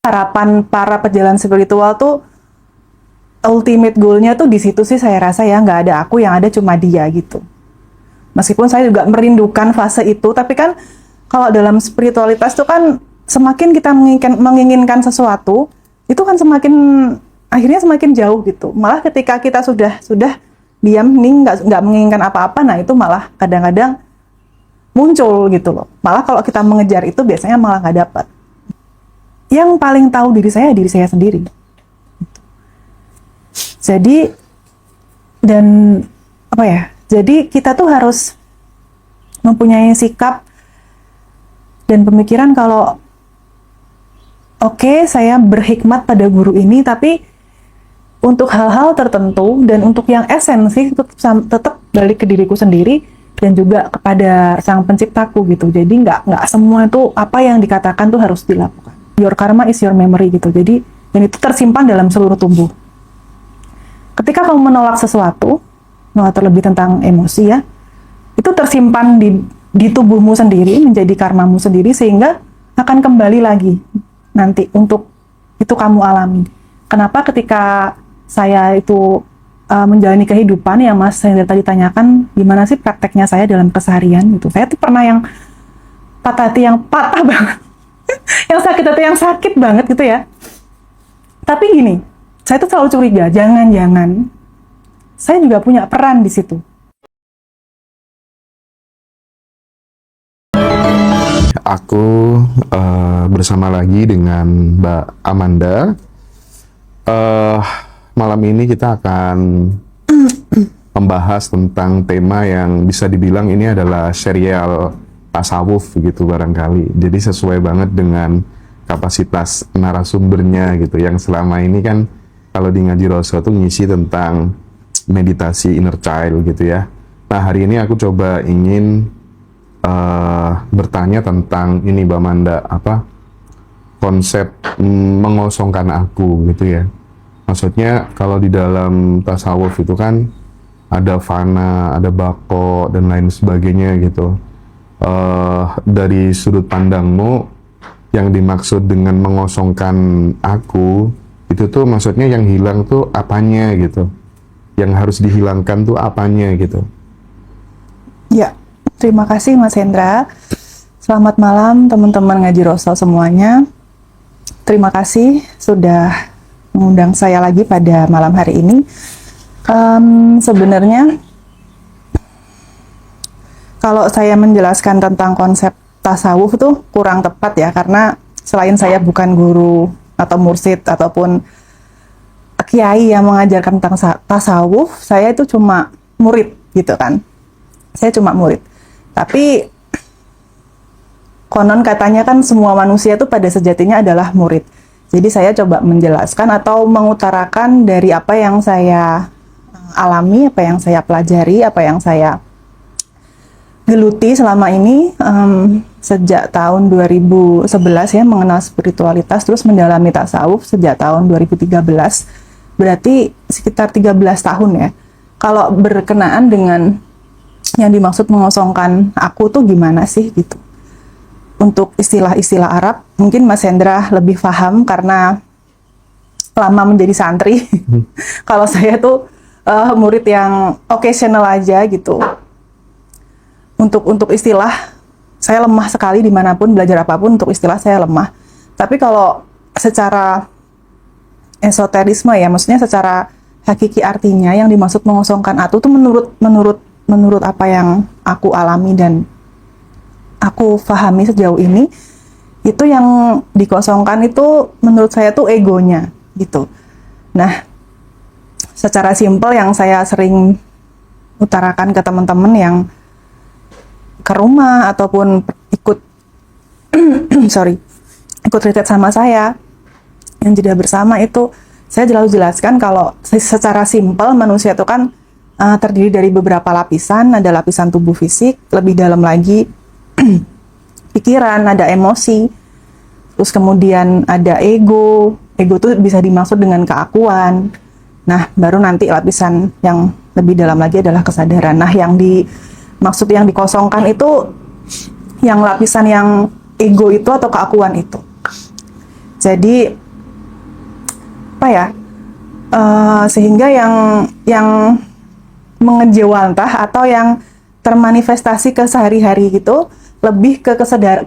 harapan para pejalan spiritual tuh ultimate goalnya tuh di situ sih saya rasa ya, nggak ada aku, yang ada cuma dia gitu. Meskipun saya juga merindukan fase itu, tapi kan kalau dalam spiritualitas tuh kan semakin kita menginginkan sesuatu, itu kan semakin akhirnya semakin jauh gitu. Malah ketika kita sudah diam nih, nggak menginginkan apa-apa, nah itu malah kadang-kadang muncul gitu loh. Malah kalau kita mengejar itu biasanya malah nggak dapat. Yang paling tahu diri saya sendiri. Jadi, dan apa ya, jadi kita tuh harus mempunyai sikap dan pemikiran kalau oke, saya berhikmat pada guru ini, tapi untuk hal-hal tertentu dan untuk yang esensi tetap balik ke diriku sendiri dan juga kepada sang penciptaku gitu. Jadi nggak semua itu apa yang dikatakan tuh harus dilakukan. Your karma is your memory gitu. Jadi dan itu tersimpan dalam seluruh tubuh. Ketika kamu menolak sesuatu, terlebih tentang emosi ya, itu tersimpan di tubuhmu sendiri, menjadi karmamu sendiri, sehingga akan kembali lagi nanti untuk itu kamu alami. Kenapa ketika saya itu menjalani kehidupan yang Mas Hendra tadi tanyakan, gimana sih prakteknya saya dalam keseharian gitu. Saya tuh pernah yang patah hati yang patah banget, yang sakit hati yang sakit banget gitu ya. Tapi gini, saya tuh selalu curiga, jangan-jangan saya juga punya peran di situ. Aku bersama lagi dengan Mbak Amanda. Malam ini kita akan membahas tentang tema yang bisa dibilang ini adalah serial tasawuf gitu barangkali. Jadi sesuai banget dengan kapasitas narasumbernya gitu. Yang selama ini kan kalau di Ngaji Roso tuh ngisi tentang meditasi inner child gitu ya. Nah hari ini aku coba ingin bertanya tentang ini Mbak Amanda, apa konsep mengosongkan aku gitu ya. Maksudnya kalau di dalam tasawuf itu kan ada fana, ada bako dan lain sebagainya gitu. Dari sudut pandangmu yang dimaksud dengan mengosongkan aku itu tuh maksudnya yang hilang tuh apanya gitu, yang harus dihilangkan tuh apanya gitu. Ya, terima kasih Mas Hendra. Selamat malam teman-teman Ngaji Roso semuanya. Terima kasih sudah mengundang saya lagi pada malam hari ini. Sebenarnya kalau saya menjelaskan tentang konsep tasawuf tuh kurang tepat ya, karena selain saya bukan guru atau mursyid ataupun kiai yang mengajarkan tentang tasawuf, saya itu cuma murid gitu kan. Saya cuma murid. Tapi konon katanya kan semua manusia itu pada sejatinya adalah murid. Jadi saya coba menjelaskan atau mengutarakan dari apa yang saya alami, apa yang saya pelajari, apa yang saya geluti selama ini sejak tahun 2011 ya, mengenal spiritualitas, terus mendalami tasawuf sejak tahun 2013. Berarti sekitar 13 tahun ya. Kalau berkenaan dengan yang dimaksud mengosongkan aku tuh gimana sih gitu. Untuk istilah-istilah Arab, mungkin Mas Hendra lebih paham karena lama menjadi santri. Kalau saya tuh murid yang occasional aja gitu. Untuk istilah, saya lemah sekali dimanapun, belajar apapun, untuk istilah saya lemah. Tapi kalau secara esoterisme ya, maksudnya secara hakiki artinya yang dimaksud mengosongkan aku tuh menurut apa yang aku alami dan aku pahami sejauh ini, itu yang dikosongkan itu menurut saya tuh egonya gitu. Nah, secara simpel yang saya sering utarakan ke teman-teman yang ke rumah ataupun ikut ikut retreat sama saya yang jeda bersama itu, saya selalu jelaskan kalau secara simpel manusia itu kan terdiri dari beberapa lapisan. Ada lapisan tubuh fisik, lebih dalam lagi pikiran, ada emosi, terus kemudian ada ego itu bisa dimaksud dengan keakuan. Nah, baru nanti lapisan yang lebih dalam lagi adalah kesadaran. Nah, yang dimaksud yang dikosongkan itu yang lapisan yang ego itu atau keakuan itu. Jadi apa ya? Sehingga yang mengejawantah atau yang termanifestasi ke sehari-hari gitu lebih ke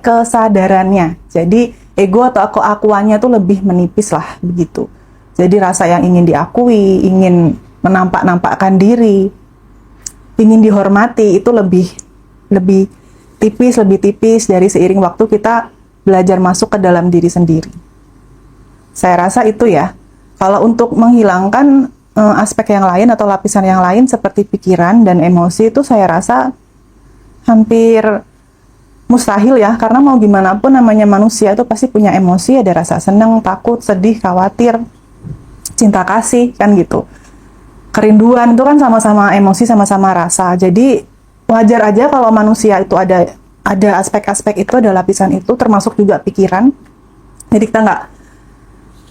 kesadarannya. Jadi ego atau aku-akuannya tuh lebih menipis lah begitu. Jadi rasa yang ingin diakui, ingin menampak-nampakkan diri, ingin dihormati itu lebih tipis dari seiring waktu kita belajar masuk ke dalam diri sendiri. Saya rasa itu ya. Kalau untuk menghilangkan aspek yang lain atau lapisan yang lain seperti pikiran dan emosi itu saya rasa hampir mustahil ya, karena mau gimana pun namanya manusia itu pasti punya emosi, ada rasa senang, takut, sedih, khawatir, cinta kasih kan gitu. Kerinduan itu kan sama-sama emosi, sama-sama rasa. Jadi wajar aja kalau manusia itu ada aspek-aspek itu, ada lapisan itu, termasuk juga pikiran. Jadi kita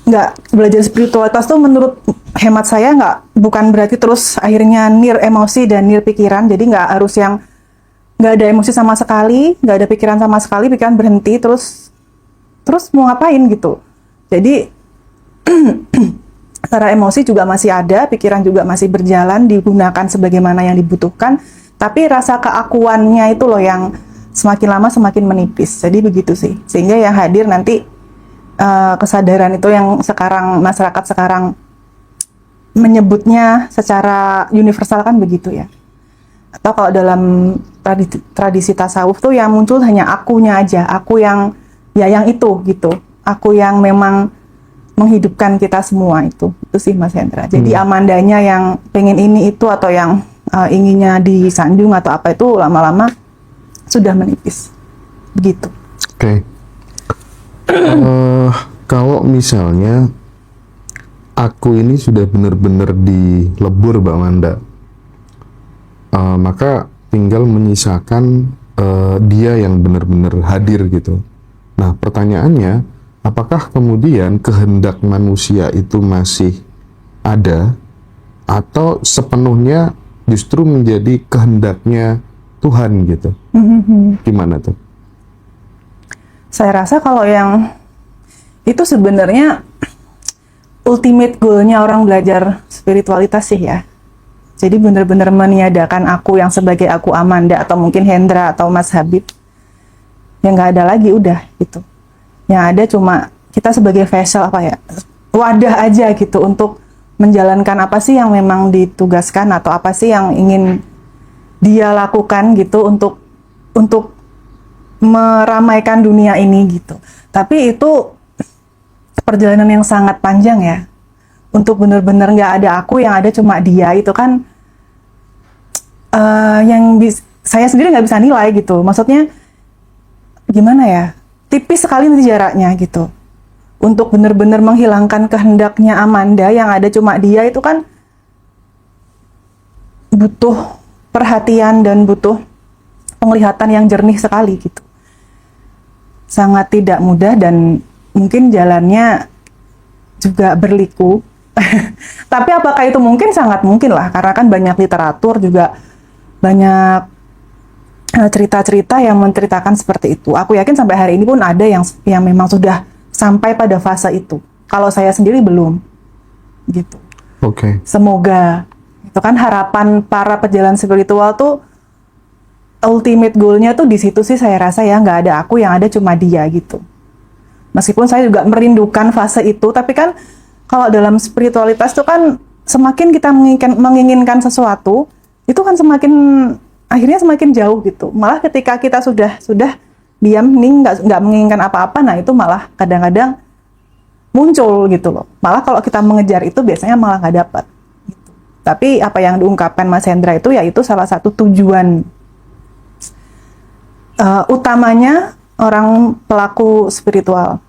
nggak belajar spiritualitas tuh menurut hemat saya bukan berarti terus akhirnya near emosi dan near pikiran. Jadi nggak ada emosi sama sekali, nggak ada pikiran sama sekali, pikiran berhenti terus mau ngapain gitu. Jadi secara emosi juga masih ada, pikiran juga masih berjalan, digunakan sebagaimana yang dibutuhkan, tapi rasa keakuannya itu loh yang semakin lama semakin menipis. Jadi begitu sih, sehingga yang hadir nanti kesadaran itu yang sekarang masyarakat sekarang menyebutnya secara universal kan begitu ya. Atau kalau dalam tradisi tasawuf tuh yang muncul hanya akunya aja, aku yang itu gitu, aku yang memang menghidupkan kita semua itu sih Mas Hendra. Jadi amandanya yang pengen ini itu atau yang inginnya disanjung atau apa itu lama-lama sudah menipis begitu. Oke. Kalau misalnya aku ini sudah benar-benar dilebur Mbak Manda, maka tinggal menyisakan dia yang benar-benar hadir gitu. Nah pertanyaannya, apakah kemudian kehendak manusia itu masih ada atau sepenuhnya justru menjadi kehendaknya Tuhan gitu? Gimana tuh? Saya rasa kalau yang itu sebenarnya ultimate goal-nya orang belajar spiritualitas sih ya. Jadi benar-benar meniadakan aku yang sebagai aku Amanda atau mungkin Hendra atau Mas Habib. Yang nggak ada lagi udah gitu. Yang ada cuma kita sebagai vessel wadah aja gitu untuk menjalankan apa sih yang memang ditugaskan atau apa sih yang ingin dia lakukan gitu untuk meramaikan dunia ini gitu. Tapi itu perjalanan yang sangat panjang ya. Untuk benar-benar nggak ada aku, yang ada cuma dia, itu kan saya sendiri nggak bisa nilai gitu. Maksudnya gimana ya? Tipis sekali nanti jaraknya gitu. Untuk benar-benar menghilangkan kehendaknya Amanda yang ada cuma dia itu kan butuh perhatian dan butuh penglihatan yang jernih sekali gitu. Sangat tidak mudah dan mungkin jalannya juga berliku. Tapi apakah itu mungkin? Sangat mungkin lah, karena kan banyak literatur juga, banyak cerita-cerita yang menceritakan seperti itu. Aku yakin sampai hari ini pun ada yang memang sudah sampai pada fase itu. Kalau saya sendiri belum, gitu. Oke. Semoga. Itu kan harapan para pejalan spiritual tuh, ultimate goal-nya tuh di situ sih saya rasa ya, nggak ada aku, yang ada cuma dia gitu. Meskipun saya juga merindukan fase itu, tapi kan kalau dalam spiritualitas tuh kan semakin kita menginginkan sesuatu, itu kan akhirnya semakin jauh gitu. Malah ketika kita sudah diam, hening, nggak menginginkan apa-apa, nah itu malah kadang-kadang muncul gitu loh. Malah kalau kita mengejar itu biasanya malah nggak dapat. Gitu. Tapi apa yang diungkapkan Mas Hendra itu, yaitu salah satu tujuan utamanya orang pelaku spiritual,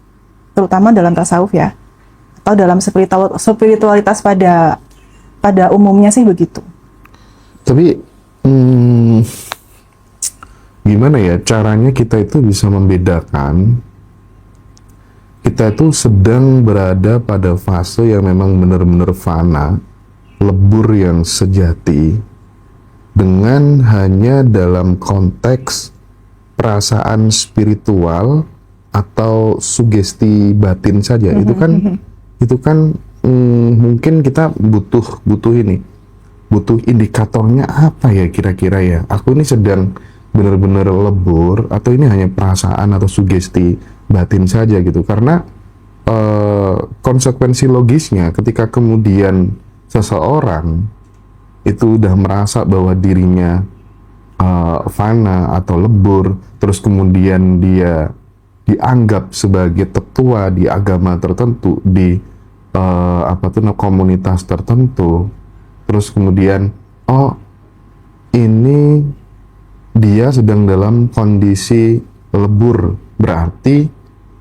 terutama dalam tasawuf ya, atau dalam spiritualitas pada umumnya sih begitu. Tapi gimana ya caranya kita itu bisa membedakan kita itu sedang berada pada fase yang memang benar-benar fana, lebur yang sejati, dengan hanya dalam konteks perasaan spiritual atau sugesti batin saja. Itu kan mungkin kita butuh ini, butuh indikatornya apa ya kira-kira ya, aku ini sedang benar-benar lebur atau ini hanya perasaan atau sugesti batin saja gitu. Karena konsekuensi logisnya ketika kemudian seseorang itu udah merasa bahwa dirinya fana atau lebur, terus kemudian dia dianggap sebagai tetua di agama tertentu, di komunitas tertentu, terus kemudian ini dia sedang dalam kondisi lebur, berarti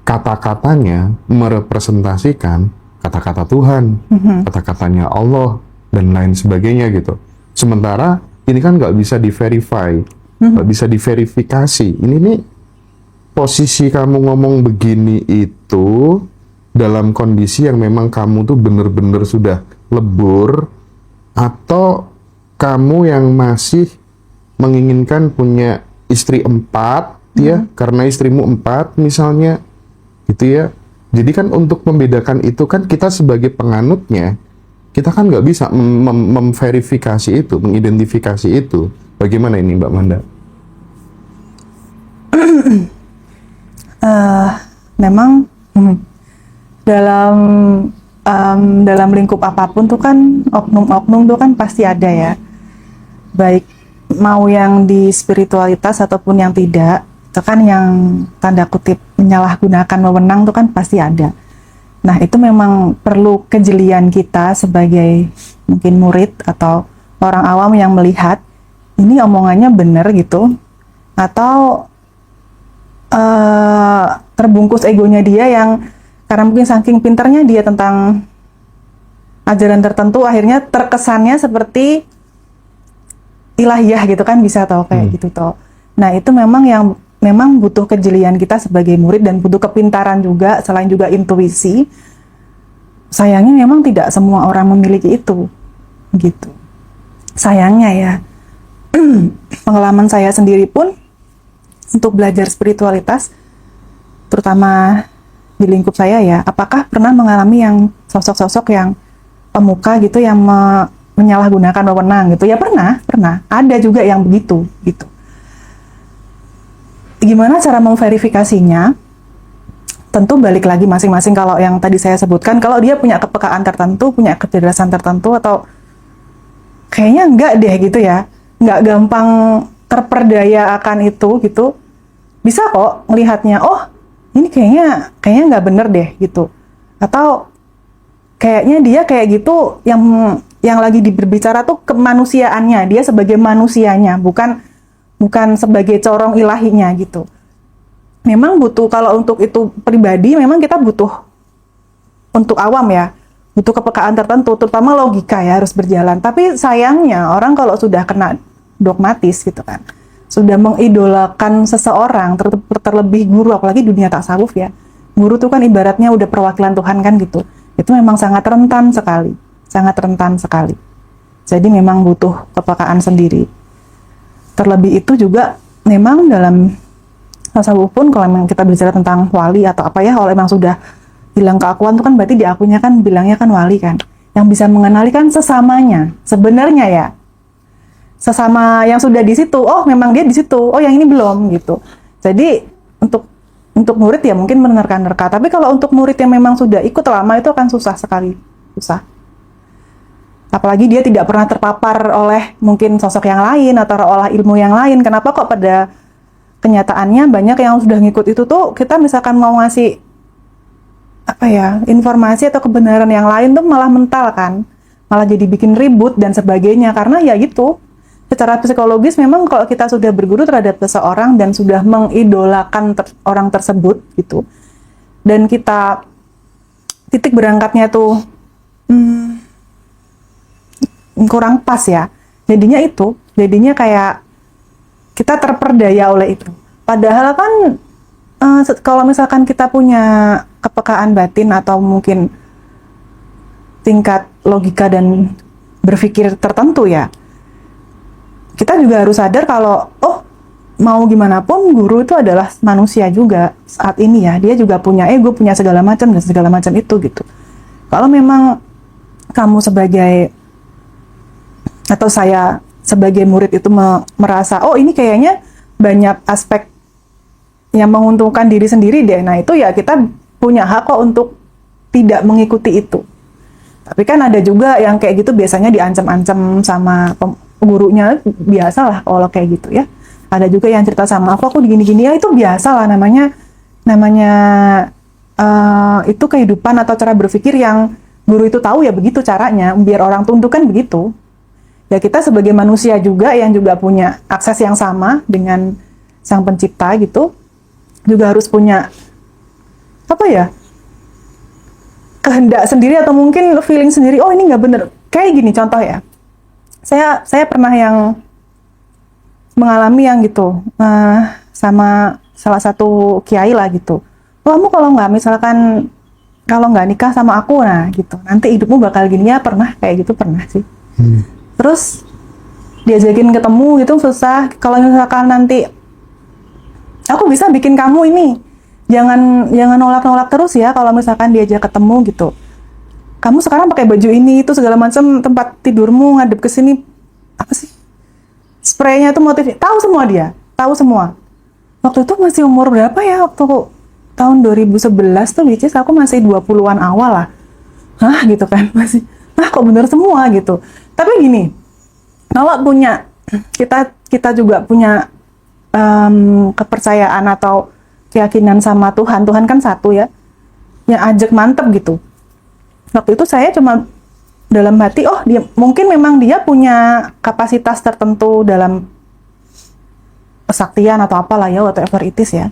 kata-katanya merepresentasikan kata-kata Tuhan, kata-katanya Allah dan lain sebagainya gitu. Sementara ini kan nggak bisa di-verify, nggak bisa diverifikasi. Ini nih posisi kamu ngomong begini itu dalam kondisi yang memang kamu tuh bener-bener sudah lebur, atau kamu yang masih menginginkan punya istri 4 ya, karena istrimu 4 misalnya gitu ya. Jadi kan untuk membedakan itu kan kita sebagai penganutnya, kita kan nggak bisa memverifikasi itu, mengidentifikasi itu. Bagaimana ini Mbak Manda? Memang dalam lingkup apapun tuh kan oknum-oknum tuh kan pasti ada ya, baik mau yang di spiritualitas ataupun yang tidak, itu kan yang tanda kutip menyalahgunakan wewenang tuh kan pasti ada. Nah itu memang perlu kejelian kita sebagai mungkin murid atau orang awam yang melihat ini omongannya benar gitu, atau terbungkus egonya dia yang karena mungkin saking pinternya dia tentang ajaran tertentu, akhirnya terkesannya seperti ilahiyah gitu kan, bisa tau kayak gitu toh. Nah itu memang butuh kejelian kita sebagai murid dan butuh kepintaran juga, selain juga intuisi. Sayangnya memang tidak semua orang memiliki itu gitu. Sayangnya ya. Pengalaman saya sendiri pun untuk belajar spiritualitas, terutama di lingkup saya ya, apakah pernah mengalami yang sosok-sosok yang pemuka gitu yang menyalahgunakan wewenang gitu? Ya pernah. Ada juga yang begitu gitu. Gimana cara memverifikasinya? Tentu balik lagi masing-masing. Kalau yang tadi saya sebutkan, kalau dia punya kepekaan tertentu, punya kecerdasan tertentu, atau kayaknya enggak deh gitu ya, enggak gampang terperdaya akan itu gitu, bisa kok melihatnya, oh ini kayaknya nggak bener deh gitu, atau kayaknya dia kayak gitu, yang lagi berbicara tuh kemanusiaannya, dia sebagai manusianya, bukan sebagai corong ilahinya gitu. Memang butuh, kalau untuk itu pribadi memang kita butuh, untuk awam ya, butuh kepekaan tertentu, terutama logika ya harus berjalan. Tapi sayangnya orang kalau sudah kena dogmatis gitu kan, sudah mengidolakan seseorang, terlebih guru, apalagi dunia tasawuf ya, guru tuh kan ibaratnya udah perwakilan Tuhan kan gitu. Itu memang sangat rentan sekali. Jadi memang butuh kepekaan sendiri. Terlebih itu juga memang dalam tasawuf pun, kalau memang kita bicara tentang wali atau apa ya, kalau memang sudah bilang keakuan itu kan berarti diakunya kan, bilangnya kan wali kan, yang bisa mengenali kan sesamanya sebenarnya ya, sesama yang sudah di situ, oh memang dia di situ, oh yang ini belum gitu. Jadi untuk murid ya mungkin menerka-nerka, tapi kalau untuk murid yang memang sudah ikut lama itu akan susah sekali. Apalagi dia tidak pernah terpapar oleh mungkin sosok yang lain atau olah ilmu yang lain. Kenapa kok pada kenyataannya banyak yang sudah ngikut itu tuh, kita misalkan mau ngasih informasi atau kebenaran yang lain tuh malah mental kan, malah jadi bikin ribut dan sebagainya. Karena ya gitu, secara psikologis memang kalau kita sudah berguru terhadap seseorang dan sudah mengidolakan orang tersebut gitu, dan kita titik berangkatnya tuh kurang pas ya, jadinya kayak kita terperdaya oleh itu. Padahal kan kalau misalkan kita punya kepekaan batin atau mungkin tingkat logika dan berpikir tertentu ya, kita juga harus sadar kalau mau gimana pun guru itu adalah manusia juga saat ini ya. Dia juga punya ego, punya segala macam dan segala macam itu gitu. Kalau memang kamu sebagai atau saya sebagai murid itu merasa oh ini kayaknya banyak aspek yang menguntungkan diri sendiri deh. Nah itu ya kita punya hak kok untuk tidak mengikuti itu. Tapi kan ada juga yang kayak gitu biasanya diancam-ancam sama gurunya, biasalah kalau kayak gitu ya. Ada juga yang cerita sama aku gini-gini ya, itu biasa lah namanya itu kehidupan atau cara berpikir yang guru itu tahu ya begitu caranya, biar orang tunduk kan begitu. Ya kita sebagai manusia juga yang juga punya akses yang sama dengan Sang Pencipta gitu, juga harus punya apa ya, kehendak sendiri atau mungkin feeling sendiri, oh ini nggak bener. Kayak gini contoh ya, saya pernah yang mengalami yang gitu sama salah satu kiai lah gitu. Kamu kalau nggak nikah sama aku, nah gitu, nanti hidupmu bakal gini ya. Pernah kayak gitu, pernah sih. Terus diajakin ketemu gitu susah. Kalau misalkan nanti aku bisa bikin kamu ini, jangan nolak terus ya. Kalau misalkan diajak ketemu gitu, kamu sekarang pakai baju ini itu segala macam, tempat tidurmu ngadep ke sini apa sih, spraynya tuh motifnya, tahu semua dia, tahu semua. Waktu itu masih umur berapa ya, waktu tahun 2011 tuh, which is aku masih 20-an awal lah. Hah gitu kan, masih kok bener semua gitu. Tapi gini, kalau kita juga punya kepercayaan atau keyakinan sama Tuhan kan satu ya, yang ajak mantep gitu. Waktu itu saya cuma dalam hati, oh dia mungkin memang dia punya kapasitas tertentu dalam kesaktian atau apalah ya, whatever it is ya.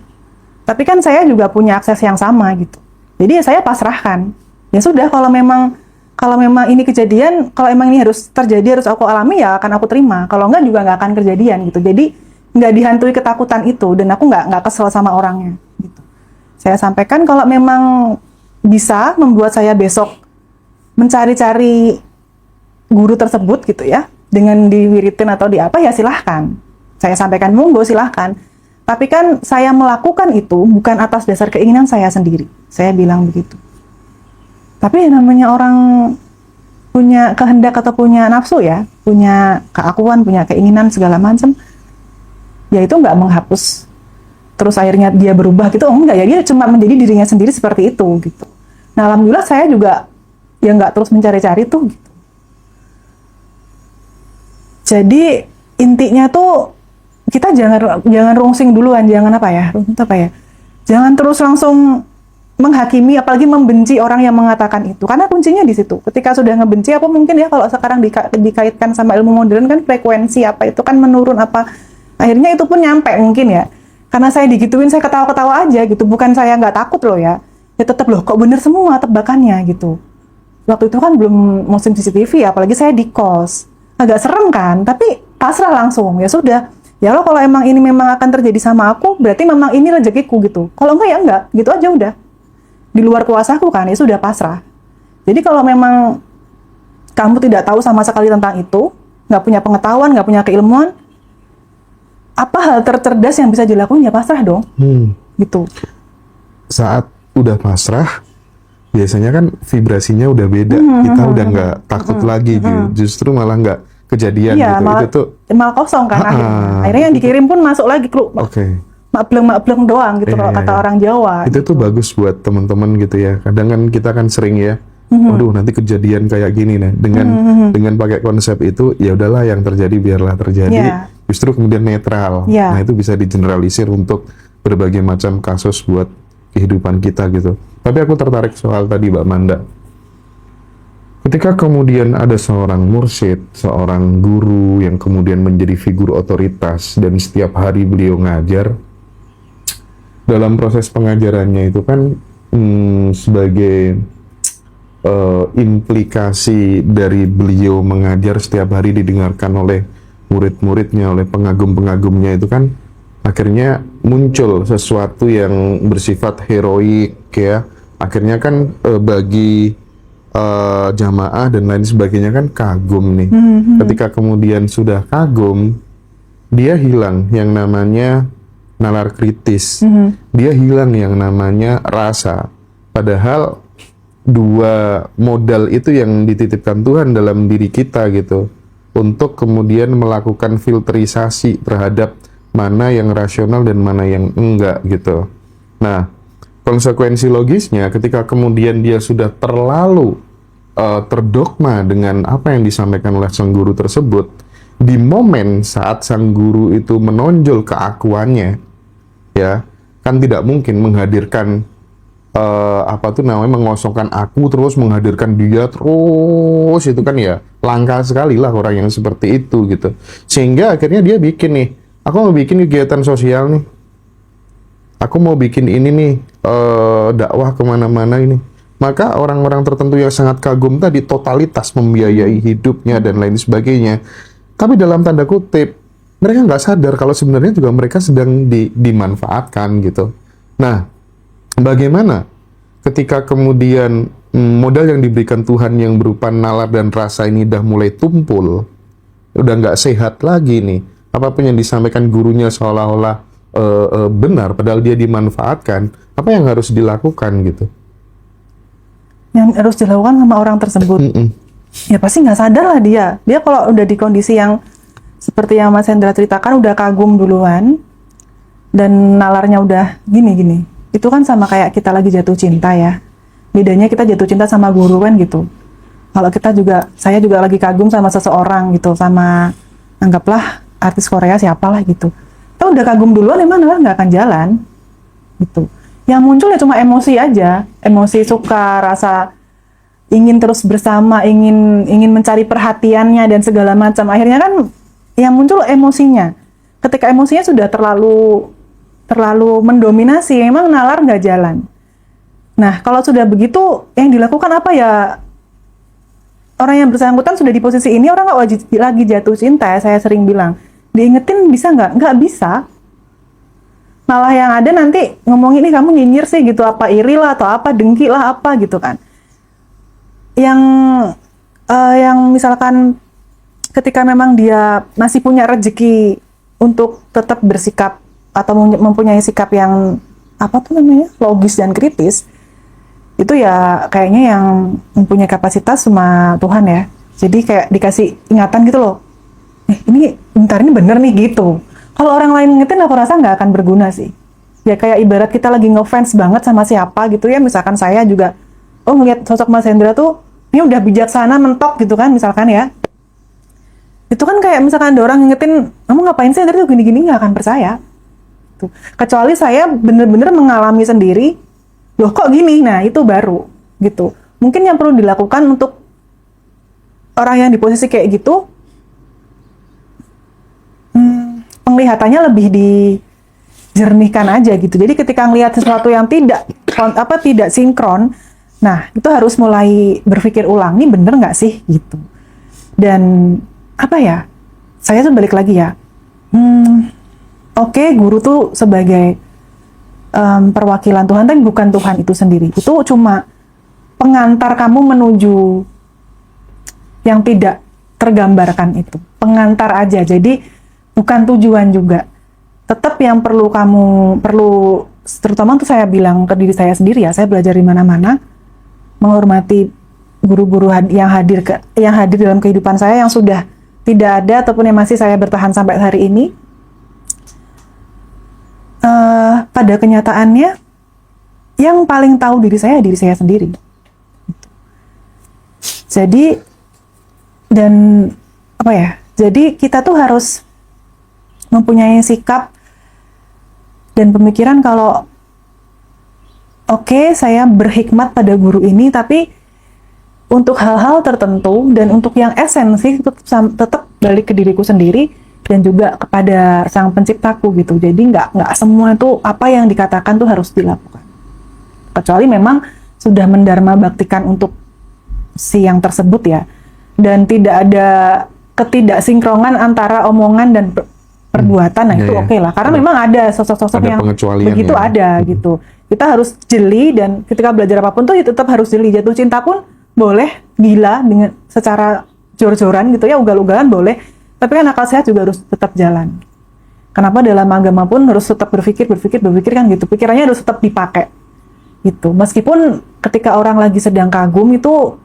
Tapi kan saya juga punya akses yang sama gitu. Jadi ya saya pasrahkan. Ya sudah, kalau memang ini kejadian, kalau emang ini harus terjadi, harus aku alami, ya akan aku terima. Kalau enggak juga nggak akan kejadian gitu. Jadi nggak dihantui ketakutan itu, dan aku nggak kesel sama orangnya gitu. Saya sampaikan kalau memang bisa membuat saya besok mencari-cari guru tersebut gitu ya, dengan diwiritin atau di apa, ya silahkan. Saya sampaikan monggo silahkan. Tapi kan saya melakukan itu bukan atas dasar keinginan saya sendiri. Saya bilang begitu. Tapi namanya orang punya kehendak atau punya nafsu ya, punya keakuan, punya keinginan segala macam, ya itu nggak menghapus terus akhirnya dia berubah gitu, enggak ya, dia cuma menjadi dirinya sendiri seperti itu gitu. Nah alhamdulillah saya juga ya nggak terus mencari-cari tuh gitu. Jadi intinya tuh kita jangan rungsing duluan, jangan jangan terus langsung menghakimi, apalagi membenci orang yang mengatakan itu, karena kuncinya di situ. Ketika sudah ngebenci, apa mungkin ya kalau sekarang dikaitkan sama ilmu modern kan, frekuensi apa itu kan menurun, apa akhirnya itu pun nyampe mungkin ya. Karena saya digituin, saya ketawa-ketawa aja gitu, bukan saya nggak takut loh ya tetap loh kok bener semua tebakannya gitu. Waktu itu kan belum musim CCTV ya, apalagi saya di kos, agak serem kan, tapi pasrah langsung, ya sudah. Ya lo kalau emang ini memang akan terjadi sama aku, berarti memang ini rezekiku gitu. Kalau enggak ya enggak, gitu aja udah. Di luar kuasaku kan, ya sudah pasrah. Jadi kalau memang kamu tidak tahu sama sekali tentang itu, nggak punya pengetahuan, nggak punya keilmuan, apa hal tercerdas yang bisa dilakukan, ya pasrah dong. Gitu. Saat udah pasrah, biasanya kan vibrasinya udah beda. Kita udah nggak takut lagi, justru malah nggak kejadian iya, gitu. Itu tuh malah kosong kan akhirnya yang dikirim pun masuk lagi klub. Makbleng doang gitu kalau kata orang Jawa. Itu gitu. tuh bagus buat teman-teman gitu ya. Kadang kan kita kan sering ya, waduh nanti kejadian kayak gini nih. Dengan pakai konsep itu, ya udahlah yang terjadi biarlah terjadi. Justru kemudian netral. Nah itu bisa digeneralisir untuk berbagai macam kasus buat kehidupan kita gitu. Tapi aku tertarik soal tadi Mbak Manda. Ketika kemudian ada seorang mursyid, seorang guru yang kemudian menjadi figur otoritas dan setiap hari beliau ngajar, dalam proses pengajarannya itu kan sebagai implikasi dari beliau mengajar setiap hari didengarkan oleh murid-muridnya, oleh pengagum-pengagumnya, itu kan akhirnya muncul sesuatu yang bersifat heroik ya. Akhirnya kan bagi jamaah dan lain sebagainya kan kagum nih. Ketika kemudian sudah kagum, dia hilang yang namanya nalar kritis, dia hilang yang namanya rasa. Padahal dua modal itu yang dititipkan Tuhan dalam diri kita gitu, untuk kemudian melakukan filterisasi terhadap mana yang rasional dan mana yang enggak gitu. Nah, konsekuensi logisnya ketika kemudian dia sudah terlalu terdogma dengan apa yang disampaikan oleh sang guru tersebut, di momen saat sang guru itu menonjol keakuannya, ya kan tidak mungkin menghadirkan mengosongkan aku terus menghadirkan dia terus, itu kan ya langka sekali lah orang yang seperti itu gitu. Sehingga akhirnya dia bikin nih, aku mau bikin kegiatan sosial nih, aku mau bikin ini nih, dakwah kemana-mana ini. Maka orang-orang tertentu yang sangat kagum tadi totalitas membiayai hidupnya dan lain sebagainya. Tapi dalam tanda kutip, mereka nggak sadar kalau sebenarnya juga mereka sedang dimanfaatkan gitu. Nah, bagaimana ketika kemudian modal yang diberikan Tuhan yang berupa nalar dan rasa ini udah mulai tumpul, udah nggak sehat lagi nih, apapun yang disampaikan gurunya seolah-olah benar, padahal dia dimanfaatkan, apa yang harus dilakukan gitu? Yang harus dilakukan sama orang tersebut, ya pasti nggak sadar lah dia kalau udah di kondisi yang seperti yang Mas Hendra ceritakan, udah kagum duluan dan nalarnya udah gini-gini. Itu kan sama kayak kita lagi jatuh cinta ya. Bedanya kita jatuh cinta sama guru kan gitu. Kalau saya juga lagi kagum sama seseorang gitu, sama anggaplah artis Korea siapalah gitu. Kita udah kagum duluan, emang nalar nggak akan jalan gitu. Yang muncul ya cuma emosi aja, emosi suka, rasa ingin terus bersama, ingin mencari perhatiannya dan segala macam. Akhirnya kan yang muncul emosinya. Ketika emosinya sudah terlalu mendominasi, memang nalar nggak jalan. Nah, kalau sudah begitu, yang dilakukan apa ya? Orang yang bersangkutan sudah di posisi ini, orang nggak lagi jatuh cinta ya, saya sering bilang. Diingetin bisa nggak? Nggak bisa. Malah yang ada nanti ngomongin, ini kamu nyinyir sih gitu, apa iri lah, atau apa, dengki lah, apa gitu kan. Yang misalkan ketika memang dia masih punya rezeki untuk tetap bersikap atau mempunyai sikap yang logis dan kritis, itu ya kayaknya yang mempunyai kapasitas sama Tuhan ya. Jadi kayak dikasih ingatan gitu loh, ini bentar, ini bener nih gitu. Kalau orang lain ngingetin, aku rasa nggak akan berguna sih. Ya kayak ibarat kita lagi ngefans banget sama siapa gitu ya, misalkan saya juga ngelihat sosok Mas Hendra tuh ini udah bijaksana, mentok gitu kan misalkan ya. Itu kan kayak misalkan ada orang ngingetin, kamu ngapain sih Hendra tuh gini-gini, nggak akan percaya. Tuh. Kecuali saya bener-bener mengalami sendiri, loh kok gini, nah itu baru gitu. Mungkin yang perlu dilakukan untuk orang yang di posisi kayak gitu, penglihatannya lebih dijernihkan aja gitu. Jadi ketika ngelihat sesuatu yang tidak sinkron, nah itu harus mulai berpikir ulang, ini bener nggak sih gitu. Dan saya tuh balik lagi ya, oke, guru tuh sebagai perwakilan Tuhan, tapi bukan Tuhan itu sendiri. Itu cuma pengantar kamu menuju yang tidak tergambarkan itu. Pengantar aja, jadi bukan tujuan juga. Tetap yang perlu terutama tuh saya bilang ke diri saya sendiri ya, saya belajar di mana-mana, menghormati guru-guru yang hadir dalam kehidupan saya, yang sudah tidak ada ataupun yang masih saya bertahan sampai hari ini. Pada kenyataannya, yang paling tahu diri saya sendiri. Jadi jadi kita tuh harus mempunyai sikap dan pemikiran kalau oke, saya berhikmat pada guru ini, tapi untuk hal-hal tertentu dan untuk yang esensi tetap balik ke diriku sendiri dan juga kepada sang penciptaku gitu. Jadi nggak semua itu apa yang dikatakan tuh harus dilakukan, kecuali memang sudah mendharma baktikan untuk si yang tersebut ya, dan tidak ada ketidaksinkronan antara omongan dan perbuatan. Nah itu oke lah, karena memang ada sosok-sosok yang begitu ada gitu. Kita harus jeli, dan ketika belajar apapun tuh tetap harus jeli. Jatuh cinta pun boleh, gila dengan secara jor-joran gitu ya, ugal-ugalan boleh, tapi kan akal sehat juga harus tetap jalan. Kenapa dalam agama pun harus tetap berpikir kan gitu. Pikirannya harus tetap dipakai gitu. Meskipun ketika orang lagi sedang kagum itu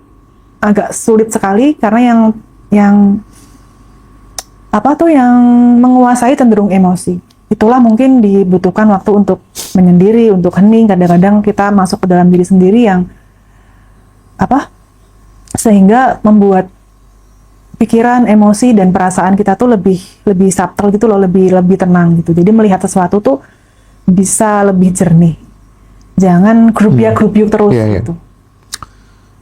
agak sulit sekali karena yang yang menguasai cenderung emosi. Itulah mungkin dibutuhkan waktu untuk menyendiri, untuk hening. Kadang-kadang kita masuk ke dalam diri sendiri yang sehingga membuat pikiran, emosi dan perasaan kita tuh lebih subtle gitu loh, lebih tenang gitu. Jadi melihat sesuatu tuh bisa lebih jernih. Jangan grubyuk terus gitu.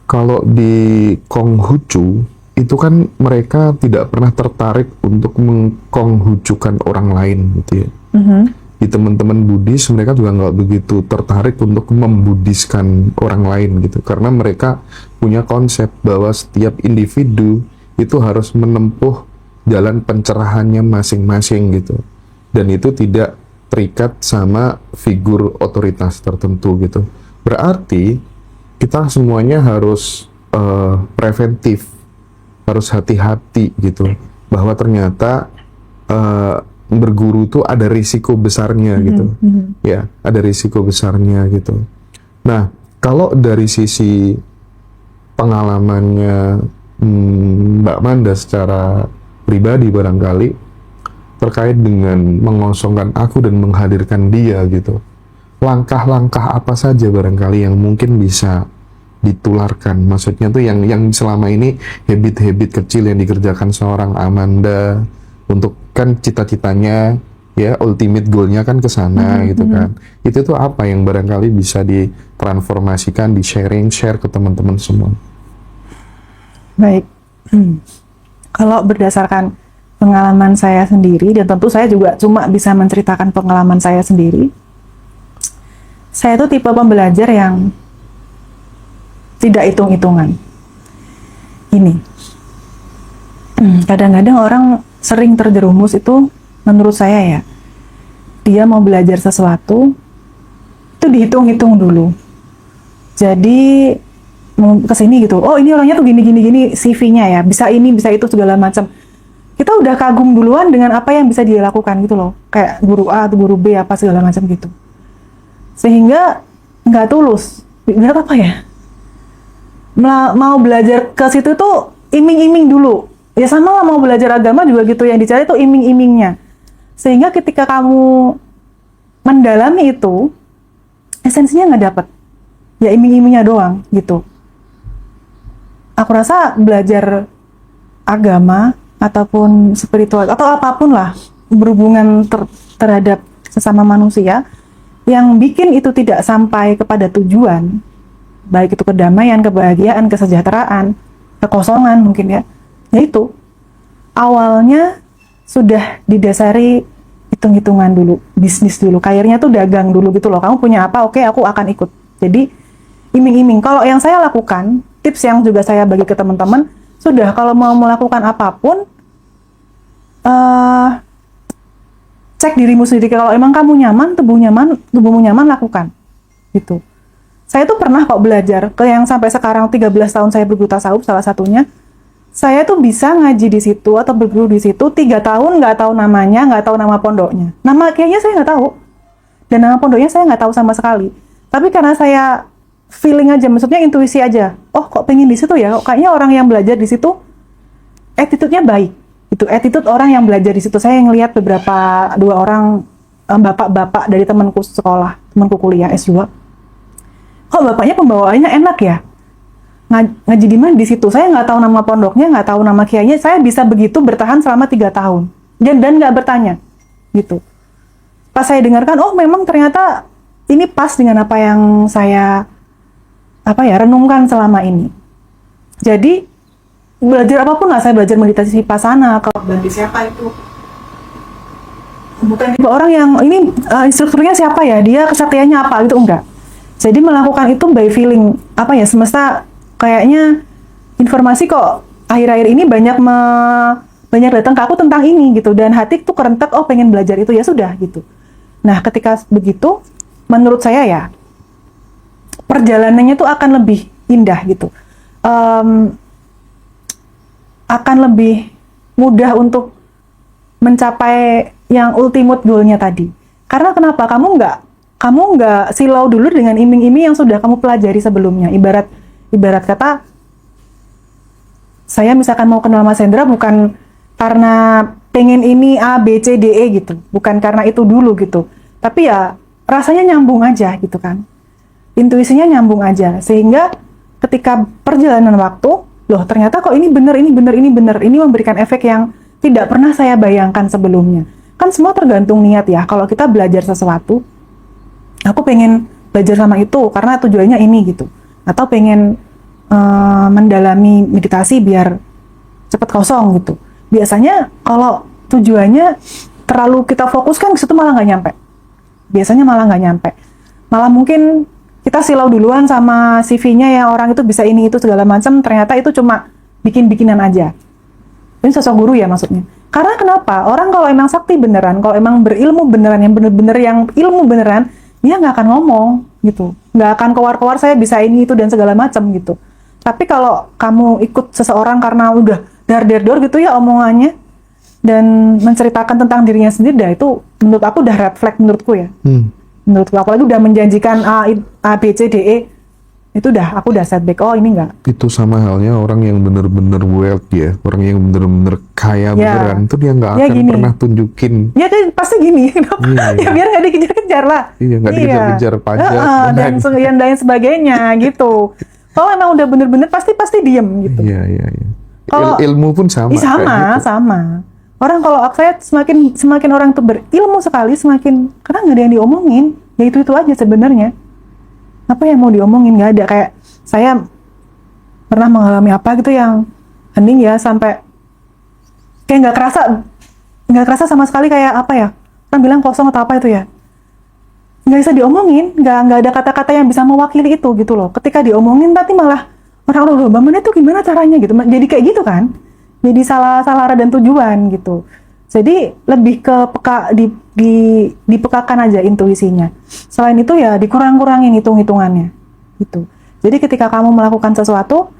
Kalau di Konghucu itu kan mereka tidak pernah tertarik untuk mengkonghucukan orang lain gitu ya. Di teman-teman Buddhis mereka juga nggak begitu tertarik untuk membudiskan orang lain gitu, karena mereka punya konsep bahwa setiap individu itu harus menempuh jalan pencerahannya masing-masing gitu, dan itu tidak terikat sama figur otoritas tertentu gitu. Berarti kita semuanya harus preventif, harus hati-hati gitu, bahwa ternyata berguru tuh ada risiko besarnya gitu, ya ada risiko besarnya gitu. Nah, kalau dari sisi pengalamannya Mbak Manda secara pribadi barangkali terkait dengan mengosongkan aku dan menghadirkan dia gitu, langkah-langkah apa saja barangkali yang mungkin bisa ditularkan? Maksudnya tuh yang selama ini habit-habit kecil yang dikerjakan seorang Amanda untuk kan cita-citanya ya, ultimate goalnya kan ke sana gitu kan. Itu tuh apa yang barangkali bisa ditransformasikan, share ke teman-teman semua? Baik, kalau berdasarkan pengalaman saya sendiri, dan tentu saya juga cuma bisa menceritakan pengalaman saya sendiri, saya tuh tipe pembelajar yang tidak hitung-hitungan. Gini, kadang-kadang orang sering terjerumus itu, menurut saya ya, dia mau belajar sesuatu, itu dihitung-hitung dulu. Jadi kesini gitu, oh ini orangnya tuh gini CV-nya ya, bisa ini, bisa itu, segala macam. Kita udah kagum duluan dengan apa yang bisa dia lakukan gitu loh, kayak guru A atau guru B apa segala macam gitu, sehingga nggak tulus. Biar apa ya, mau belajar ke situ tuh iming-iming dulu ya, sama lah mau belajar agama juga gitu, yang dicari tuh iming-imingnya, sehingga ketika kamu mendalami itu esensinya nggak dapet, ya iming-imingnya doang gitu. Aku rasa belajar agama ataupun spiritual atau apapun lah berhubungan terhadap sesama manusia, yang bikin itu tidak sampai kepada tujuan, baik itu kedamaian, kebahagiaan, kesejahteraan, kekosongan mungkin ya, yaitu awalnya sudah didasari hitung-hitungan dulu, bisnis dulu, karirnya tuh dagang dulu gitu loh. Kamu punya apa, oke aku akan ikut. Jadi iming-iming. Kalau yang saya lakukan, tips yang juga saya bagi ke teman-teman, sudah kalau mau melakukan apapun, cek dirimu sendiri. Kalau emang kamu nyaman, tubuhmu nyaman, lakukan. Gitu. Saya tuh pernah kok belajar, ke yang sampai sekarang 13 tahun saya berguru tasawuf, salah satunya, saya tuh bisa ngaji di situ atau berguru di situ 3 tahun nggak tahu namanya, nggak tahu nama pondoknya. Nama kayaknya saya nggak tahu. Dan nama pondoknya saya nggak tahu sama sekali. Tapi karena saya feeling aja, maksudnya intuisi aja. Oh, kok pengen di situ ya? Kayaknya orang yang belajar di situ attitude-nya baik. Itu attitude orang yang belajar di situ. Saya ngelihat dua orang bapak-bapak dari temanku sekolah, temanku kuliah S2. Kok bapaknya pembawaannya enak ya? Ngaji di mana di situ? Saya nggak tahu nama pondoknya, nggak tahu nama kiainya. Saya bisa begitu bertahan selama 3 tahun. Dan nggak bertanya. Gitu. Pas saya dengarkan, oh memang ternyata ini pas dengan apa yang saya renungkan selama ini. Jadi belajar apapun lah, saya belajar meditasi vipassana, kalau bantu siapa itu, bukan tipe orang yang ini instrukturnya siapa ya, dia kesaktiannya apa gitu, enggak. Jadi melakukan itu by feeling, semesta kayaknya informasi kok akhir-akhir ini banyak datang ke aku tentang ini gitu, dan hati tuh kerentek, oh pengen belajar itu, ya sudah gitu. Nah ketika begitu, menurut saya ya perjalanannya tuh akan lebih indah gitu, akan lebih mudah untuk mencapai yang ultimate goalnya tadi. Karena kenapa? Kamu nggak silau dulu dengan iming-iming yang sudah kamu pelajari sebelumnya. Ibarat kata, saya misalkan mau kenal Mas Hendra bukan karena pengen ini A, B, C, D, E gitu. Bukan karena itu dulu gitu. Tapi ya rasanya nyambung aja gitu kan. Intuisinya nyambung aja. Sehingga ketika perjalanan waktu, loh ternyata kok ini bener. Ini memberikan efek yang tidak pernah saya bayangkan sebelumnya. Kan semua tergantung niat ya. Kalau kita belajar sesuatu, aku pengen belajar sama itu karena tujuannya ini gitu. Atau pengen mendalami meditasi biar cepat kosong gitu. Biasanya kalau tujuannya terlalu kita fokuskan ke situ malah nggak nyampe. Biasanya malah nggak nyampe. Malah mungkin kita silau duluan sama CV-nya ya, orang itu bisa ini itu segala macam, ternyata itu cuma bikin-bikinan aja. Ini sosok guru ya maksudnya. Karena kenapa? Orang kalau emang sakti beneran, kalau emang berilmu beneran, yang bener-bener yang ilmu beneran, dia nggak akan ngomong gitu. Nggak akan keluar-keluar saya bisa ini itu dan segala macam gitu. Tapi kalau kamu ikut seseorang karena udah dar-der-dor gitu ya omongannya, dan menceritakan tentang dirinya sendiri, dah itu menurut aku udah red flag menurutku ya. Menurutku, apalagi udah menjanjikan A, B, C, D, E, itu aku udah setback. Oh ini enggak. Itu sama halnya orang yang bener-bener wealthy ya, orang yang bener-bener kaya beneran, itu dia nggak akan pernah tunjukin. Ya dia pasti gini, ya biar nggak dikejar-kejar lah. Iya, nggak dikejar-kejar pajak dan lain sebagainya gitu. Kalau emang udah bener-bener pasti diem gitu. Iya. Kalau ilmu pun sama. Sama. Orang kalau saya semakin orang tuh berilmu sekali, semakin karena nggak ada yang diomongin, ya itu aja sebenarnya. Apa yang mau diomongin, nggak ada. Kayak saya pernah mengalami apa gitu yang hening ya, sampai kayak nggak kerasa sama sekali, kayak apa ya, orang bilang kosong atau apa itu ya, nggak bisa diomongin, nggak ada kata-kata yang bisa mewakili itu gitu loh. Ketika diomongin tapi malah orang Mbak Manda itu gimana caranya gitu, jadi kayak gitu kan, jadi salah arah dan tujuan gitu. Jadi lebih ke dipekakan aja intuisinya. Selain itu ya dikurang-kurangin hitung-hitungannya gitu. Jadi ketika kamu melakukan sesuatu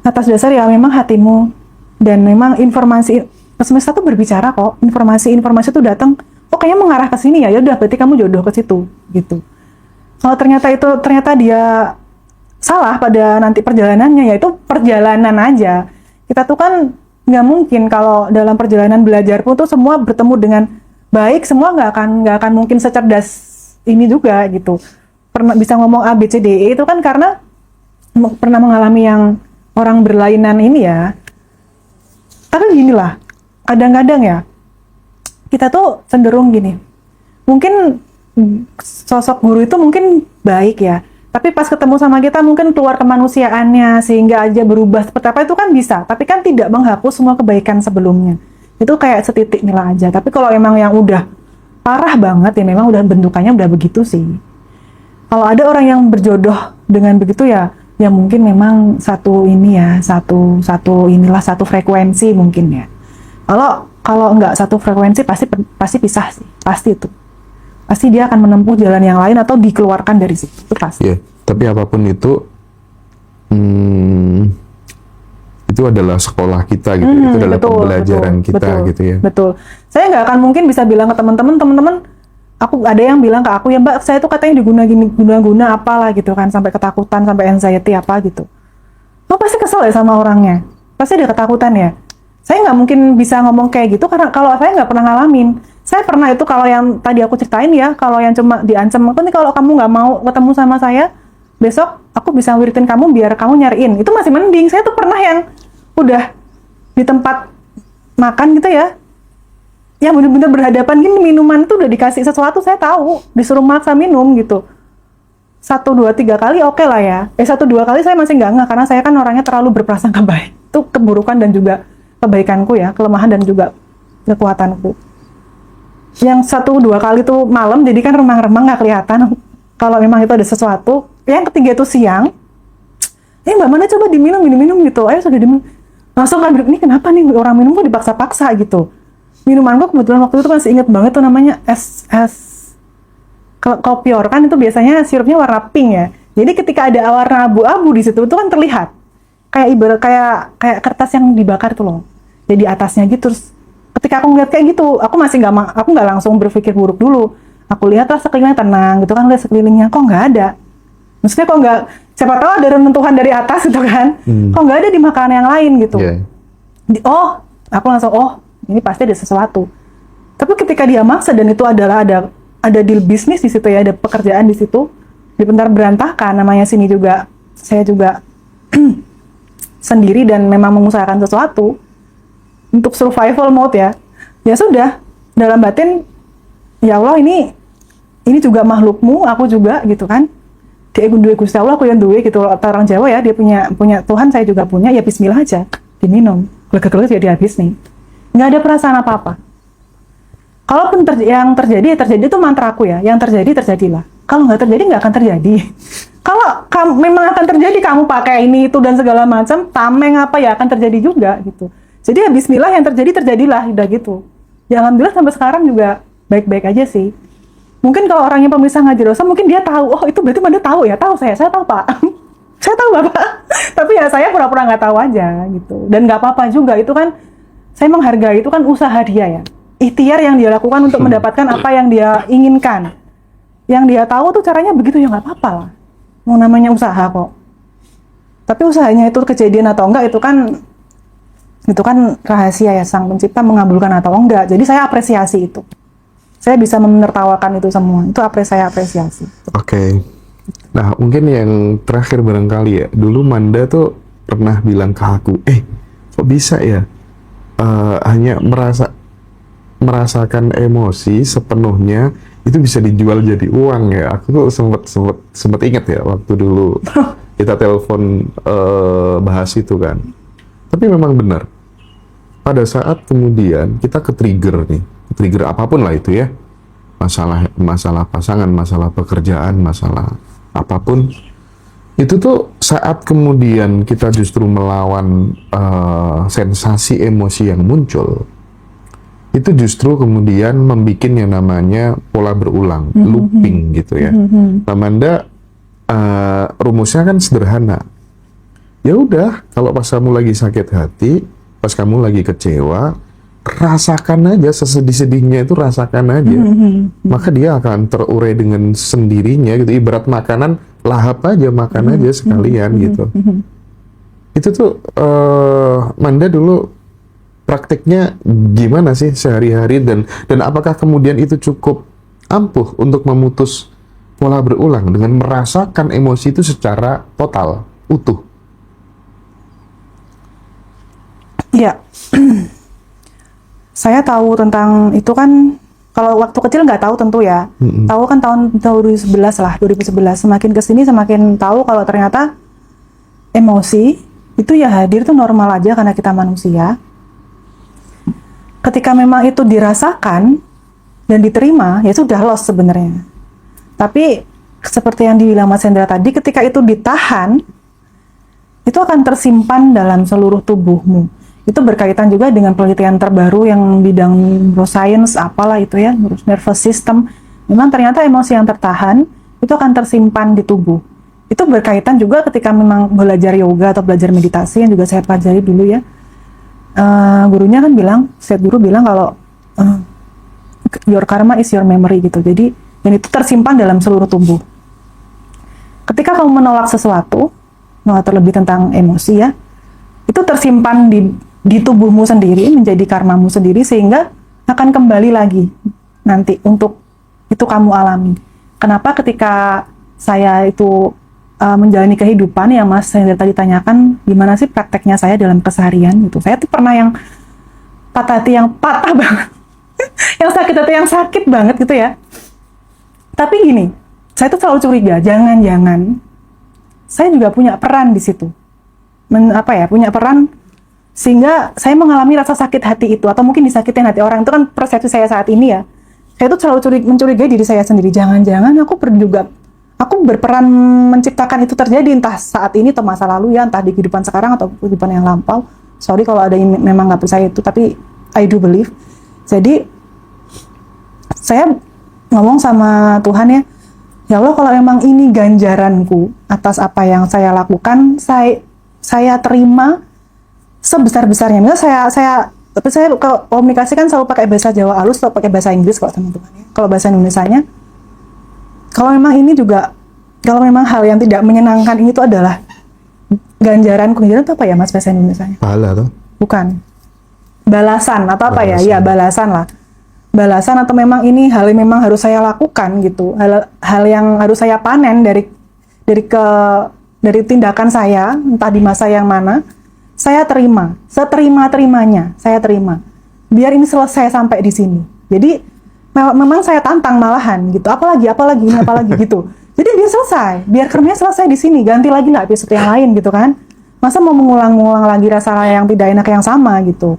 atas dasar ya memang hatimu dan memang informasi semesta tuh berbicara kok. Informasi itu datang, oh kayaknya mengarah ke sini ya udah berarti kamu jodoh ke situ gitu. Kalau ternyata dia salah pada nanti perjalanannya, ya itu perjalanan aja. Kita tuh kan nggak mungkin kalau dalam perjalanan belajar pun tuh semua bertemu dengan baik, semua nggak akan mungkin secerdas ini juga gitu. Pernah bisa ngomong A, B, C, D, E itu kan karena pernah mengalami yang orang berlainan ini ya. Tapi ginilah, kadang-kadang ya kita tuh cenderung gini. Mungkin sosok guru itu mungkin baik ya, tapi pas ketemu sama kita mungkin keluar kemanusiaannya sehingga aja berubah seperti apa itu kan bisa, tapi kan tidak menghapus semua kebaikan sebelumnya. Itu kayak setitik nilai aja. Tapi kalau emang yang udah parah banget ya memang udah bentukannya udah begitu sih. Kalau ada orang yang berjodoh dengan begitu ya mungkin memang satu frekuensi mungkin ya. Kalau nggak satu frekuensi pasti pisah sih, pasti itu. Pasti dia akan menempuh jalan yang lain atau dikeluarkan dari situ, itu pasti. Iya, tapi apapun itu adalah sekolah kita gitu, itu adalah pembelajaran kita gitu ya. Betul. Saya nggak akan mungkin bisa bilang ke teman-teman, aku ada yang bilang ke aku ya Mbak, saya tuh katanya diguna-guna apalah gitu kan, sampai ketakutan, sampai anxiety apa gitu. Lo pasti kesel ya sama orangnya, pasti ada ketakutan ya. Saya nggak mungkin bisa ngomong kayak gitu karena kalau saya nggak pernah ngalamin. Saya pernah itu kalau yang tadi aku ceritain ya, kalau yang cuma diancam, aku nih kalau kamu nggak mau ketemu sama saya, besok aku bisa wiritin kamu biar kamu nyariin. Itu masih mending. Saya tuh pernah yang udah di tempat makan gitu ya, yang bener-bener berhadapan gini, minuman tuh udah dikasih sesuatu, saya tahu, disuruh maksa minum gitu. 1, 2, 3 kali oke lah ya. 1, 2 kali saya masih nggak karena saya kan orangnya terlalu berprasangka baik. Itu keburukan dan juga kebaikanku ya, kelemahan dan juga kekuatanku. Yang 1, 2 kali tuh malam, jadi kan remang-remang nggak kelihatan kalau memang itu ada sesuatu. Yang ketiga itu siang, Mbak Manda coba diminum gitu, ayo sudah diminum. Langsung kan, ini kenapa nih orang minum kok dipaksa-paksa gitu. Minumanku kebetulan waktu itu masih ingat banget tuh namanya es kopior, kan itu biasanya sirupnya warna pink ya. Jadi ketika ada warna abu-abu di situ itu kan terlihat kayak ibarat kayak kertas yang dibakar tuh loh. Jadi atasnya gitu terus ketika aku ngeliat kayak gitu, aku nggak langsung berpikir buruk dulu. Aku lihatlah sekelilingnya tenang gitu kan, lihat sekelilingnya kok nggak ada. Maksudnya kok nggak, siapa tahu ada renuntuhan dari atas gitu kan, kok nggak ada di makanan yang lain gitu. Aku langsung ini pasti ada sesuatu. Tapi ketika dia maksa dan itu adalah ada deal bisnis di situ ya, ada pekerjaan di situ, benar berantakan namanya sini juga, saya juga sendiri dan memang mengusahakan sesuatu untuk survival mode ya. Ya sudah, dalam batin ya Allah ini juga makhlukmu, aku juga gitu kan. Dia duwe Gusti Allah, aku yang duwe gitu. Orang Jawa ya, dia punya Tuhan, saya juga punya, ya bismillah aja, diminum. Gelega-gelega jadi habis nih. Nggak ada perasaan apa-apa. Kalaupun yang terjadi, ya terjadi itu mantraku ya. Yang terjadi, terjadilah. Kalau nggak terjadi, nggak akan terjadi. Kalau memang akan terjadi, kamu pakai ini, itu, dan segala macam, tameng apa ya, akan terjadi juga gitu. Jadi ya bismillah, yang terjadi, terjadilah. Udah gitu. Ya alhamdulillah sampai sekarang juga baik-baik aja sih. Mungkin kalau orangnya pemirsa ngaji dosa, mungkin dia tahu, itu berarti Manda tahu ya, tahu saya tahu Pak. Saya tahu Bapak. Tapi ya saya pura-pura nggak tahu aja gitu. Dan nggak apa-apa juga, itu kan, saya menghargai, itu kan usaha dia ya. Ikhtiar yang dia lakukan untuk mendapatkan apa yang dia inginkan. Yang dia tahu tuh caranya begitu, ya nggak apa-apa lah. Mau namanya usaha kok. Tapi usahanya itu kejadian atau enggak, itu kan rahasia ya, Sang Pencipta mengabulkan atau enggak. Jadi saya apresiasi itu. Saya bisa menertawakan itu semua. Itu saya apresiasi. Oke. Nah, mungkin yang terakhir barangkali ya. Dulu Manda tuh pernah bilang ke aku, kok bisa ya? Hanya merasakan emosi sepenuhnya itu bisa dijual jadi uang ya. Aku tuh sempat ingat ya waktu dulu kita telepon bahas itu kan. Tapi memang benar. Pada saat kemudian kita ke-trigger apapun lah itu ya, masalah pasangan, masalah pekerjaan, masalah apapun, itu tuh saat kemudian kita justru melawan sensasi emosi yang muncul, itu justru kemudian membuat yang namanya pola berulang, looping gitu ya. Nah, Manda, rumusnya kan sederhana. Ya udah, kalau pas kamu lagi sakit hati, pas kamu lagi kecewa, rasakan aja sesedih-sedihnya itu, rasakan aja. Maka dia akan terurai dengan sendirinya gitu. Ibarat makanan, lahap aja, makan aja sekalian gitu. Itu tuh Manda dulu prakteknya gimana sih sehari-hari, dan apakah kemudian itu cukup ampuh untuk memutus pola berulang dengan merasakan emosi itu secara total, utuh? Ya. Saya tahu tentang itu kan, kalau waktu kecil nggak tahu tentu ya. Tahu kan tahun 2011 lah, 2011. Semakin kesini semakin tahu kalau ternyata emosi itu ya hadir tuh normal aja karena kita manusia. Ketika memang itu dirasakan dan diterima, ya sudah loss sebenarnya. Tapi seperti yang dibilang Mas Hendra tadi, ketika itu ditahan, itu akan tersimpan dalam seluruh tubuhmu. Itu berkaitan juga dengan penelitian terbaru yang bidang neuroscience apalah itu ya, nervous system. Memang ternyata emosi yang tertahan itu akan tersimpan di tubuh. Itu berkaitan juga ketika memang belajar yoga atau belajar meditasi yang juga saya pelajari dulu ya. Gurunya kan bilang, Seth Guru bilang kalau your karma is your memory gitu. Jadi, dan itu tersimpan dalam seluruh tubuh. Ketika kamu menolak sesuatu, terlebih tentang emosi ya, itu tersimpan di tubuhmu sendiri, menjadi karmamu sendiri, sehingga akan kembali lagi nanti untuk itu kamu alami. Kenapa ketika saya itu menjalani kehidupan yang Mas Hendra tadi tanyakan, gimana sih prakteknya saya dalam keseharian gitu. Saya tuh pernah yang patah hati yang patah banget, yang sakit hati yang sakit banget gitu ya. Tapi gini, saya tuh selalu curiga, jangan-jangan saya juga punya peran di situ. Punya peran sehingga saya mengalami rasa sakit hati itu, atau mungkin disakitin hati orang. Itu kan persepsi saya saat ini ya. Saya tuh selalu mencurigai diri saya sendiri. Jangan-jangan aku berperan menciptakan itu terjadi, entah saat ini atau masa lalu ya, entah di kehidupan sekarang atau kehidupan yang lampau. Sorry kalau ada yang memang nggak percaya itu, tapi I do believe. Jadi saya ngomong sama Tuhan ya Allah, kalau memang ini ganjaranku atas apa yang saya lakukan, saya terima sebesar-besarnya. Misalnya Tapi saya kalau komunikasi kan selalu pakai bahasa Jawa halus atau pakai bahasa Inggris kalau teman-teman ya. Kalau bahasa Indonesianya, kalau memang ini juga, kalau memang hal yang tidak menyenangkan ini tuh adalah ganjaran itu apa ya Mas bahasa Indonesianya? Pahala tuh. Bukan. Balasan atau apa ya? Balasan. Ya balasan lah. Balasan atau memang ini hal yang memang harus saya lakukan gitu. Hal yang harus saya panen dari tindakan saya, entah di masa yang mana, saya terima. Seterima-terimanya, saya terima. Biar ini selesai sampai di sini. Jadi memang saya tantang malahan gitu. Apalagi gitu. Jadi biar selesai, biar kerjanya selesai di sini. Ganti lagi lah episode yang lain gitu kan. Masa mau mengulang-ulang lagi rasa yang tidak enak yang sama gitu.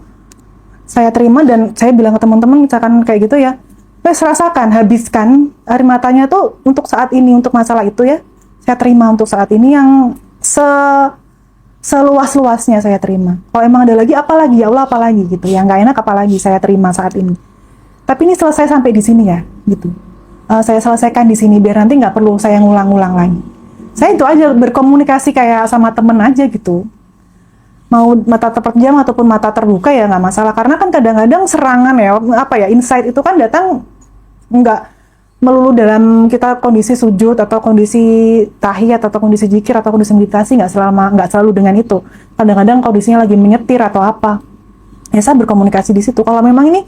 Saya terima dan saya bilang ke teman-teman misalkan kayak gitu ya, rasakan, habiskan air matanya tuh untuk saat ini, untuk masalah itu ya. Saya terima untuk saat ini yang seluas-luasnya saya terima. Kalau emang ada lagi, apalagi ya Allah, apalagi gitu. Yang nggak enak apalagi saya terima saat ini. Tapi ini selesai sampai di sini ya, gitu. Saya selesaikan di sini biar nanti nggak perlu saya ngulang-ngulang lagi. Saya itu aja berkomunikasi kayak sama temen aja gitu. Mau mata terpejam ataupun mata terbuka ya nggak masalah, karena kan kadang-kadang serangan ya insight itu kan datang nggak melulu dalam kita kondisi sujud atau kondisi tahiyat atau kondisi zikir atau kondisi meditasi, nggak selalu dengan itu. Kadang-kadang kondisinya lagi menyetir atau apa ya, saya berkomunikasi di situ. Kalau memang ini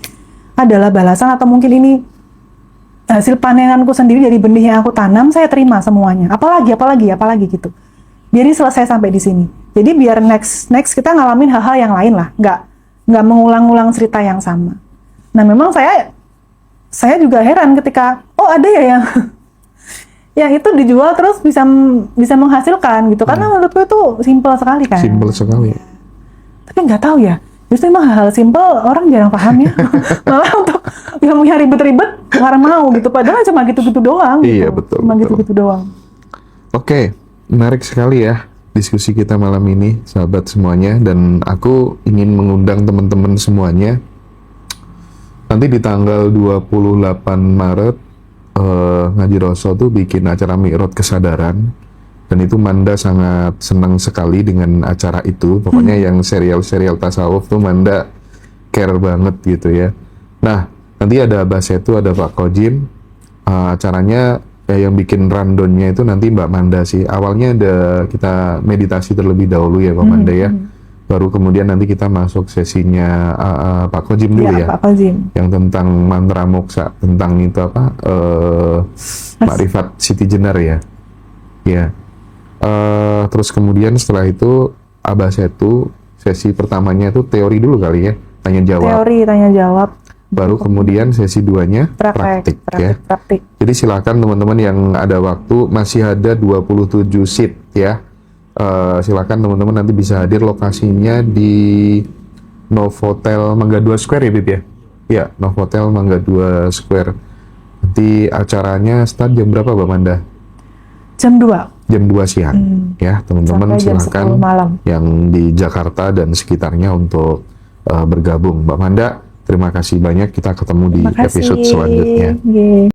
adalah balasan atau mungkin ini hasil panenanku sendiri dari benih yang aku tanam, saya terima semuanya. Apalagi gitu. Biar ini selesai sampai di sini. Jadi biar next kita ngalamin hal-hal yang lain lah, nggak mengulang-ulang cerita yang sama. Nah memang saya juga heran ketika ada ya yang yang itu dijual terus bisa menghasilkan gitu, karena menurutku itu simple sekali kan. Simple sekali. Tapi nggak tahu ya, justru emang hal simple orang jarang paham ya. Malah untuk yang punya ribet-ribet nggak mau gitu, padahal cuma gitu-gitu doang. Iya, gitu. betul, Cuma betul. gitu-gitu doang. Oke, menarik sekali ya diskusi kita malam ini, sahabat semuanya. Dan aku ingin mengundang teman-teman semuanya. Nanti di tanggal 28 Maret, Ngaji Roso tuh bikin acara Mi'raj Kesadaran. Dan itu Manda sangat senang sekali dengan acara itu. Pokoknya yang serial-serial tasawuf tuh Manda care banget gitu ya. Nah, nanti ada Abah Setu, ada Pak Kojim. Acaranya yang bikin rundownnya itu nanti Mbak Manda sih. Awalnya ada kita meditasi terlebih dahulu ya Mbak Manda ya. Baru kemudian nanti kita masuk sesinya Pak Kojim dulu ya. Pak Kojim. Yang tentang mantra moksa, tentang itu apa? Makrifat Siti Jenar ya. Ya. Terus kemudian setelah itu Abah Setu, sesi pertamanya itu teori dulu kali ya, tanya jawab. Teori, tanya jawab. Baru kemudian sesi 2-nya praktik ya. Praktik. Jadi silakan teman-teman yang ada waktu, masih ada 27 seat ya. Silakan teman-teman nanti bisa hadir, lokasinya di Novotel Mangga 2 Square ya Bib ya? Ya, Novotel Mangga 2 Square. Nanti acaranya start jam berapa Mbak Manda? Jam 2. Jam 2 siang ya teman-teman, Sampai jam silakan 10 malam. yang di Jakarta dan sekitarnya untuk bergabung. Mbak Manda, terima kasih banyak, kita ketemu di episode selanjutnya. Yeay.